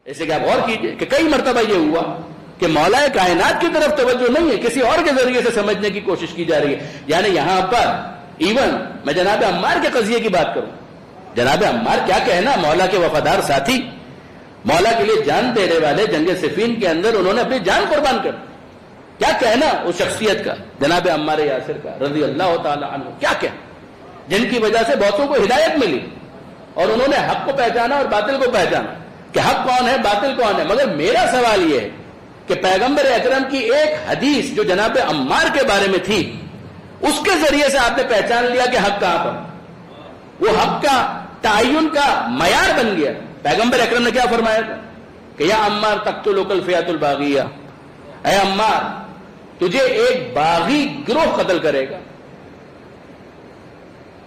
ایسے کہ آپ غور کیجئے کہ کئی مرتبہ یہ ہوا کہ مولا کائنات کی طرف توجہ نہیں ہے، کسی اور کے ذریعے سے سمجھنے کی کوشش کی جا رہی ہے. یعنی یہاں پر ایون میں جناب عمار کے قضیے کی بات کروں، جناب عمار کیا کہنا، مولا کے وفادار ساتھی، مولا کے لیے جان دینے والے، جنگ صفین کے اندر انہوں نے اپنی جان قربان کر، کیا کہنا اس شخصیت کا، جناب عمار یاسر کا رضی اللہ تعالی عنہ، کیا کہنا، جن کی وجہ سے بہتوں کو ہدایت ملی اور انہوں نے حق کو پہچانا اور باطل کو پہچانا کہ حق کون ہے باطل کون ہے. مگر میرا سوال یہ ہے کہ پیغمبر اکرم کی ایک حدیث جو جناب عمار کے بارے میں تھی، اس کے ذریعے سے آپ نے پہچان لیا کہ حق کہاں پر، وہ حق کا تعین کا معیار بن گیا. پیغمبر اکرم نے کیا فرمایا تھا کہ یا عمار تقتلک الفئۃ الباغیہ، اے عمار تجھے ایک باغی گروہ قتل کرے گا،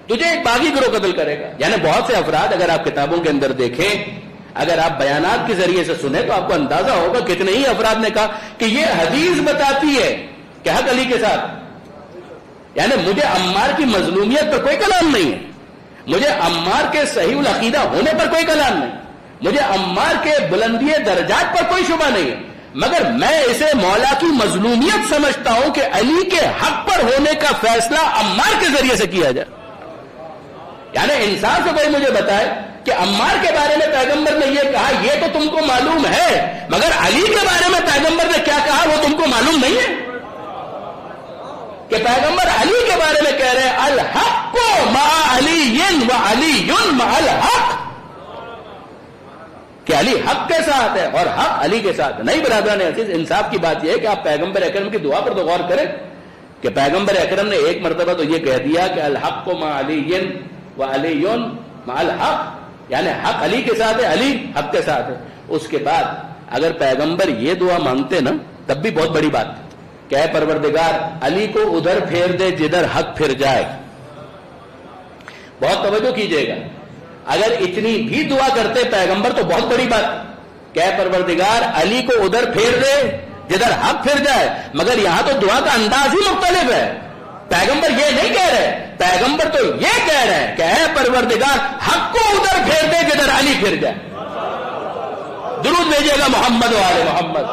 تجھے ایک باغی گروہ قتل کرے گا. یعنی بہت سے افراد اگر آپ کتابوں کے اندر دیکھیں، اگر آپ بیانات کے ذریعے سے سنیں تو آپ کو اندازہ ہوگا کتنے ہی افراد نے کہا کہ یہ حدیث بتاتی ہے کہ حق علی کے ساتھ. یعنی مجھے عمار کی مظلومیت پر کوئی کلام نہیں ہے، مجھے عمار کے صحیح العقیدہ ہونے پر کوئی کلام نہیں، مجھے عمار کے بلندی درجات پر کوئی شبہ نہیں ہے، مگر میں اسے مولا کی مظلومیت سمجھتا ہوں کہ علی کے حق پر ہونے کا فیصلہ عمار کے ذریعے سے کیا جائے. یعنی انسان سے کوئی مجھے بتائے کہ عمار کے بارے میں پیغمبر نے یہ کہا، یہ تو تم کو معلوم ہے، مگر علی کے بارے میں پیغمبر نے کیا کہا وہ تم کو معلوم نہیں ہے. کہ پیغمبر علی کے بارے میں کہہ رہے ہیں الحق مع علی وعلی مع الحق، کہ علی حق کے ساتھ ہے اور حق علی کے ساتھ. نہیں برادران عزیز، انصاف کی بات یہ ہے کہ آپ پیغمبر اکرم کی دعا پر تو غور کریں کہ پیغمبر اکرم نے ایک مرتبہ تو یہ کہہ دیا کہ الحق مع علی وعلی مع الحق، یعنی حق علی کے ساتھ ہے، علی حق کے ساتھ ہے. اس کے بعد اگر پیغمبر یہ دعا مانگتے نا تب بھی بہت بڑی بات کہ اے پروردگار علی کو ادھر پھیر دے جدھر حق پھر جائے. بہت توجہ کیجئے گا، اگر اتنی بھی دعا کرتے پیغمبر تو بہت بڑی بات کہ اے پروردگار علی کو ادھر پھیر دے جدھر حق پھر جائے. مگر یہاں تو دعا کا انداز ہی مختلف ہے. پیغمبر یہ نہیں کہہ رہے، پیغمبر تو یہ کہہ رہے ہیں کہ اے پروردگار حق کو ادھر پھیر دے جدھر علی پھر جائے. درود بھیجیے گا محمد و آل محمد.